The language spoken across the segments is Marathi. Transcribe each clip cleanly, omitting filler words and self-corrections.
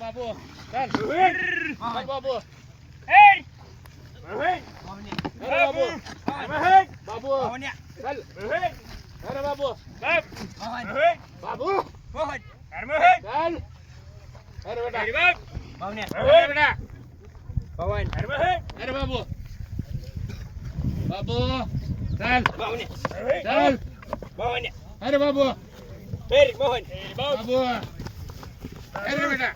बाबू चल बाबू बाबू बाबू चल अरे बाबू बाबू चल अरे बेटा बेटा पवन अरे बाबू बाबू चल चल अरे बाबू बाबू अरे बेटा अरे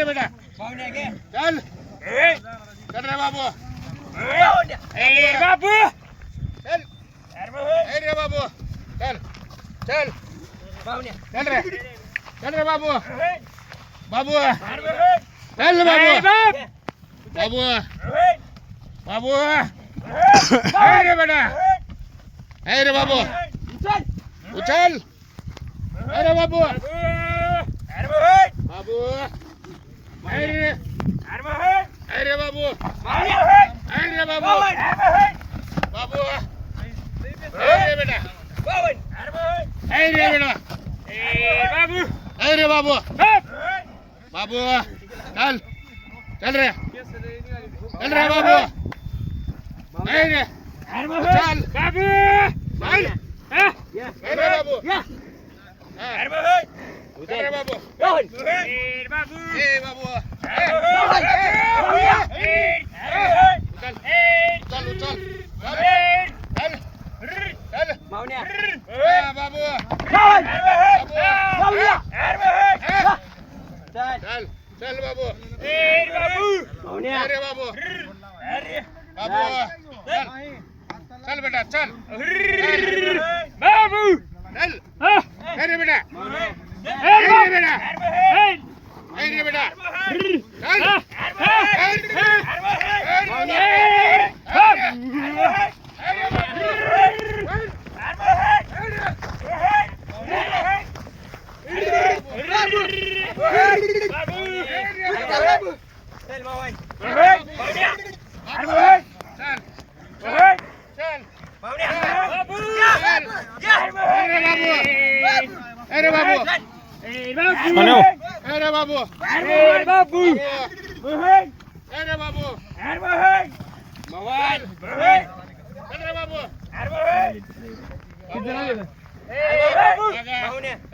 बेटा अरे बाबू अरे बाबू अरे बाबू उचल अरे बाबू बाबू अरे अरे बाबू अरे बाबू बाबू अरे बेटा अरे बेटा बाबू अरे बाबू बाबू चल चल रे बाबू अरे चल बाबू अरे बाबू अरे बाबू चल बेटा चल बाबू चल अरे बेटा अरे बेटा अरे बेटा अरे बाबू अरे बाबू अरे बाबू अरे बाबू मोबाइल अरे बाबू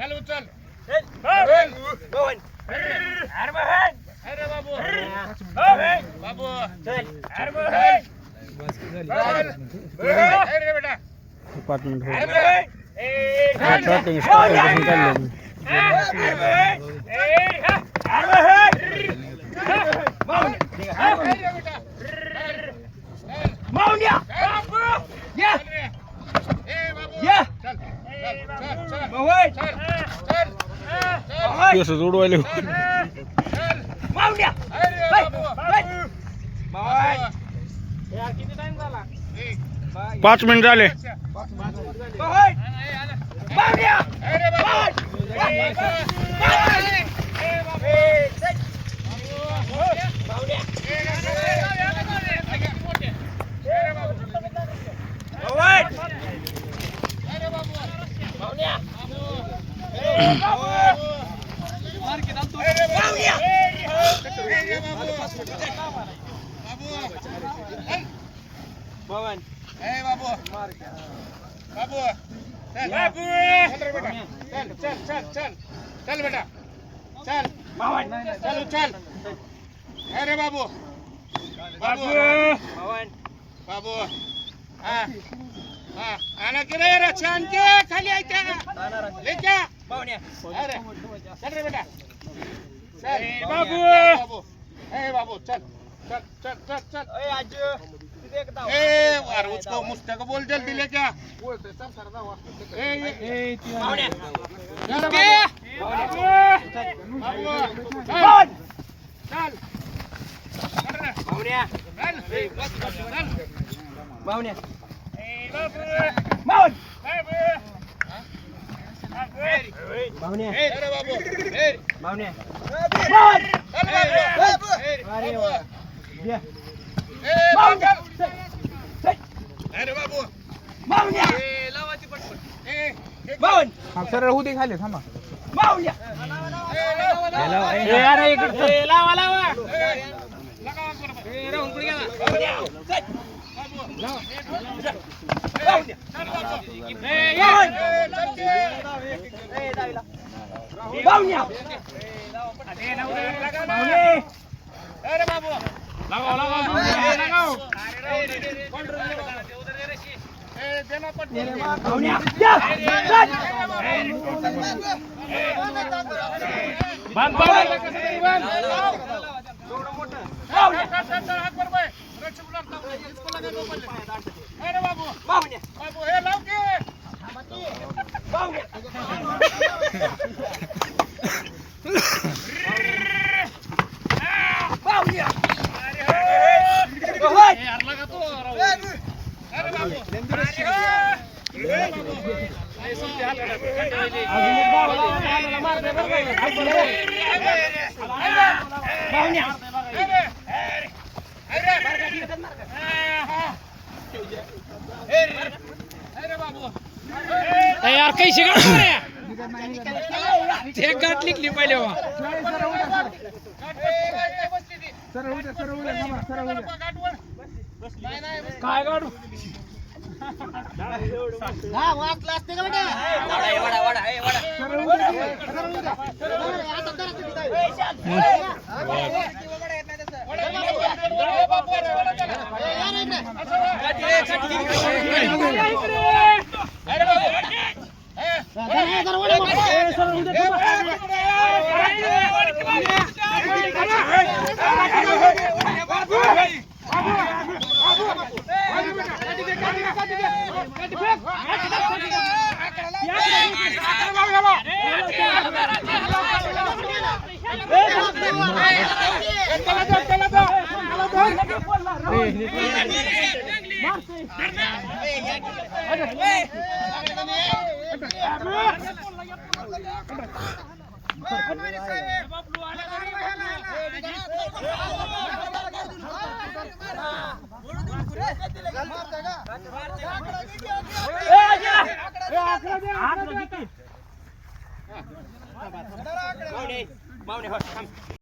चल उचल अरे बाबू बाबू अरे बेटा डिपार्टमेंट हो चल जोडवायले बावड्या अरे बाबू किती टाइम झाला 5 मिनिट झाले. बावड्या अरे बाबू पवन बाबू बाबू चल बाबू चल चल चल चल बेटा चल चल चल अरे बाबू बाबू पवन बाबू हा हा आना की रे छान के खाली आयता लेका बावड्या अरे चल रे बेटा चल बाबू. बाबू ए बाबू चल चल चल चल चल ए आजू तिथे एक धाव ए अरे उसको मुस्तक बोल जल्दी लेके आ बोलते सब सरदा हुआ ए बावड्या जल्दी बाबू पवन चल चल रे बावड्या चल चल बावड्या ए बाबू पवन बाबू बावड्या अरे बाबू बावड्या चल बाबू अरे वा घ्या ए बाबू अरे बाबू बावड्या ए लावाची पटपट ए बावन सरळ होऊ दे खाली थांबा. बावड्या अरे इकडे लावा लावा लगावा बरोबर ए राहून पुढे गेला बावड्या अरे बाबू लगाव लगाव लगाव देना पट बावड्या बांध बांध अरे बाबू बावड्या बाबू हे लाव की बावड्या बावड्या यार लगा तो अरे बाबू अरे बाबू नाही सुट्टी हाल बावड्या अरे बाबू यार काही शिकणार ते गाठ लिखली पहिले वा काय गाडू मावणे मावणे हो थांब